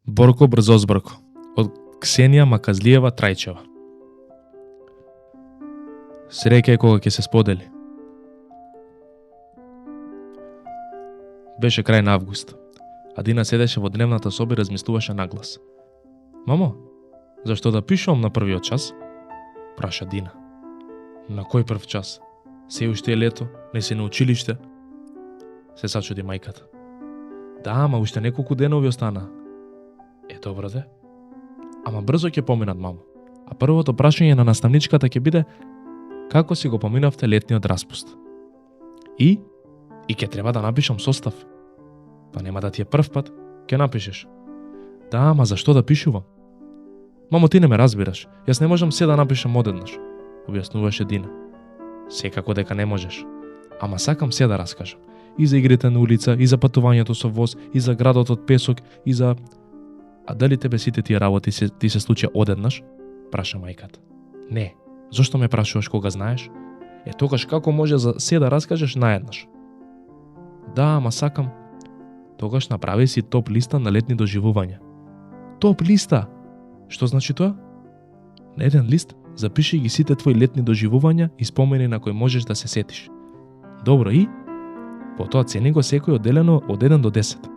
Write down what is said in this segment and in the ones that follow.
Борко Брзозбрко од Ксенија Маказлиева Трајчева. Среќа е кога ќе се сподели. Беше крај на август. Адина седеше во дневната соба и размислуваше наглас. Мамо, зашто да пишувам на првиот час? Праша Дина. На кој прв час? Се уште е лето, не си на училиште? Се сачуди мајката. Да, ама уште неколку денови остана. Е, добро де. Ама брзо ќе поминат, мамо. А првото прашање на наставничката ќе биде како си го поминавте летниот распуст. И ќе треба да напишам состав. Па нема да ти е прв пат, ќе напишеш. Да, ама зашто да пишувам? Мамо, ти не ме разбираш. Јас не можам се да напишам одеднаш, објаснуваше Дина. Секако дека не можеш. Ама сакам се да раскажам. И за игрите на улица, и за патувањето со воз, и за градот од песок, и за... А дали тебе сите тие работи ти се случи одеднаш? Праша мајката. Не. Зошто ме прашуваш кога знаеш? Е, тогаш како може за се да раскажеш наеднаш? Да, ама сакам. Тогаш направи си топ листа на летни доживувања. Топ листа? Што значи тоа? На еден лист запиши ги сите твои летни доживувања и спомени на кои можеш да се сетиш. Добро, и? Потоа цени го секој одделено од 1 до 10.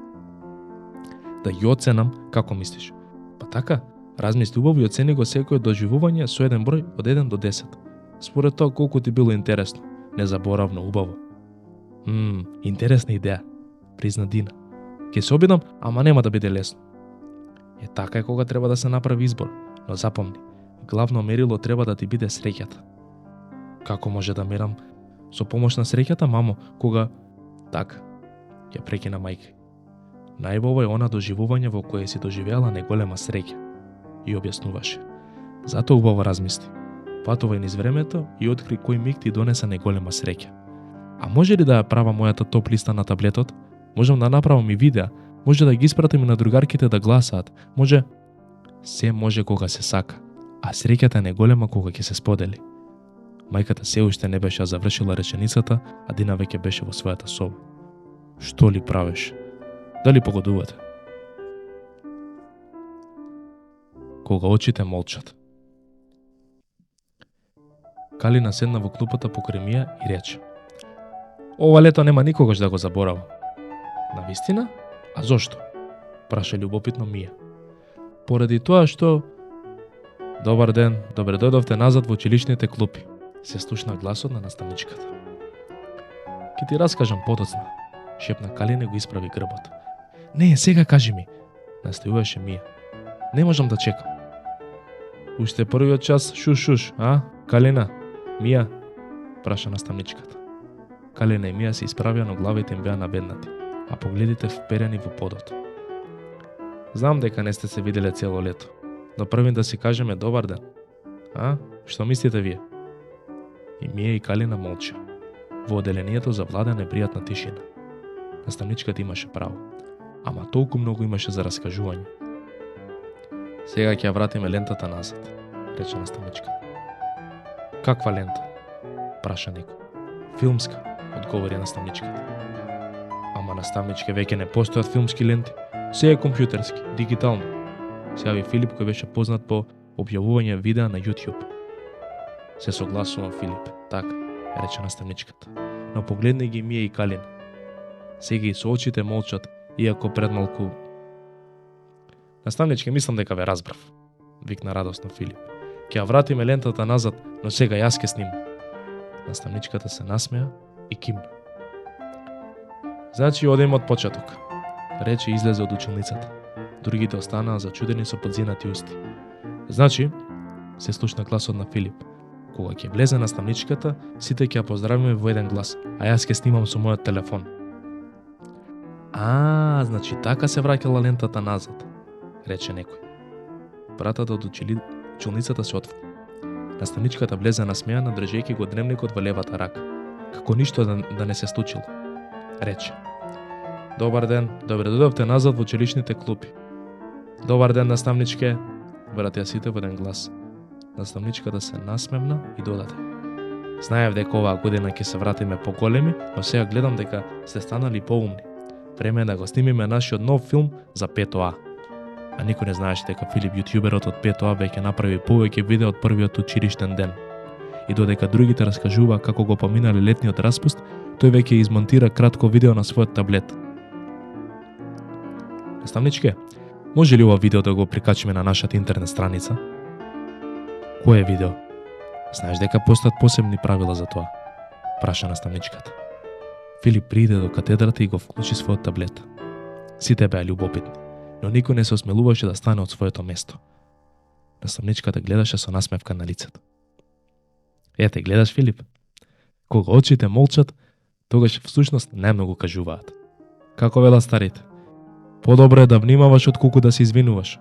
Да ги оценам, како мислиш? Па така, размисли убаво и оцени го секој доживување со еден број од 1 до 10. Според тоа колку ти било интересно, незаборавно, убаво. Интересна идеја, призна Дина. Ќе се обидам, ама нема да биде лесно. Е, така е кога треба да се направи избор, но запомни, главно мерило треба да ти биде среќата. Како може да мерам со помош на среќата, мамо, кога... Така, ја прекина мајка. Најубаво е она доживување во кое си доживеала неголема среќа, и објаснуваше. Затоа убаво размисли. Патувај низ времето и откри кој миг ти донеса неголема среќа. А може ли да ја правам мојата топ листа на таблетот? Можам да направам и видеа, може да ги испратим и на другарките да гласаат, може... Се може кога се сака, а среќата е неголема кога ќе се сподели. Мајката се уште не беше завршила реченицата, а Дина веќе беше во својата соба. Што ли правиш? Дали погодувате? Кога очите молчат. Калина седна во клупата покрај Мија и рече: Ова лето нема никогаш да го заборавам. Навистина? А зошто? Праша љубопитно Мија. Поради тоа што... Добар ден, добре дојдовте назад во училишните клупи, се слушна гласот на наставничката. Ке ти раскажам подоцна, шепна Калина и го исправи грбот. Не, сега кажи ми, настојуваше Мија. Не можам да чекам. Уште првиот час шуш, а? Калина, Мија, праша наставничката. Калина и Мија се исправија, но главите им беа наведнати, а погледите вперени во подот. Знам дека не сте се виделе цело лето, но првин да си кажеме добар ден. А? Што мислите вие? И Мија и Калина молча. Во одделението завлада непријатна тишина. Наставничката имаше право, ама толку многу имаше за раскажување. Сега ќе ја вратиме лентата назад, рече наставничката. Каква лента? Праша некој. Филмска, одговори наставничката. Ама наставничке, веќе не постојат филмски ленти, се е компјутерски, дигитално. Се јави Филип, кој беше познат по објавување видеа на YouTube. Се согласувам, Филип, така, рече наставничката. Но погледни ги Мија и Калина. Сега и со очите молчат, иако пред малку... Наставничке, мислам дека ве разбрав, викна радосно Филип. Ќе ја вратиме лентата назад, но сега јас ке снимам. Наставничката се насмеа и кимна. Значи, одем од почеток, рече и излезе од училницата. Другите останаа зачудени со подзинати усти. Значи, се слушна гласот на Филип. Кога ќе влезе наставничката, сите ќе ја поздравиме во еден глас, а јас ќе снимам со мојот телефон. Значи така се враќала лентата назад, рече некој. Вратата од училницата се отвори. Наставничката влезе насмејана, држејќи го дневникот во левата рака, како ништо да не се случило. Рече: Добар ден, добре дојдовте назад во училишните клупи. Добар ден, наставничке, вратија сите во еден глас. Наставничката се насмевна и додаде: Знаев дека оваа година ќе се вратиме поголеми, но сега гледам дека сте станали поумни. Време е да го снимиме нашиот нов филм за 5А. А никој не знаеше дека Филип јутјуберот од 5А веќе направи повеќе видео од првиот училиштен ден. И додека другите раскажува како го поминале летниот распуст, тој веќе измонтира кратко видео на својот таблет. Наставничке, може ли ова видео да го прикачиме на нашата интернет страница? Кое видео? Знаеш дека постојат посебни правила за тоа? Праша наставничката. Филип прииде до катедрата и го вклучи својот таблет. Сите беа љубопитни, но никој не се осмелуваше да стане од своето место. Наставничката гледаше со насмевка на лицето. Ете, гледаш, Филип? Кога очите молчат, тогаш всушност најмногу кажуваат. Како велат старите? Подобро е да внимаваш отколку да се извинуваш.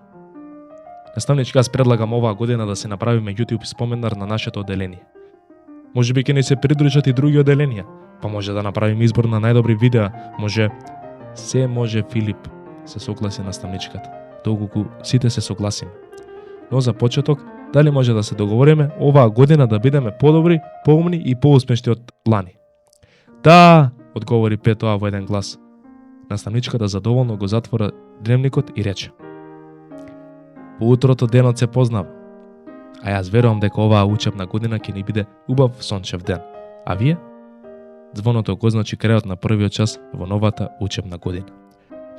Наставничка, јас предлагам оваа година да се направиме YouTube спомендар на нашето одделение. Може би ќе не се придружат и други одделенија, па може да направиме избор на најдобри видеа, може... Се може, Филип, се согласи наставничката, доколку сите се согласиме. Но за почеток, дали може да се договориме оваа година да бидеме подобри, поумни и поуспешни од лани? Да, одговори 5А во еден глас. Наставничката задоволно го затвора дневникот и рече: По утрото денот се познава. А јас верувам дека оваа учебна година ќе ни биде убав сончев ден. А вие? Звоното го означи крајот на првиот час во новата учебна година.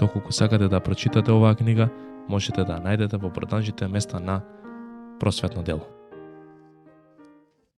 Доколку сакате да прочитате оваа книга, можете да ја најдете во продажните места на Просветно дело.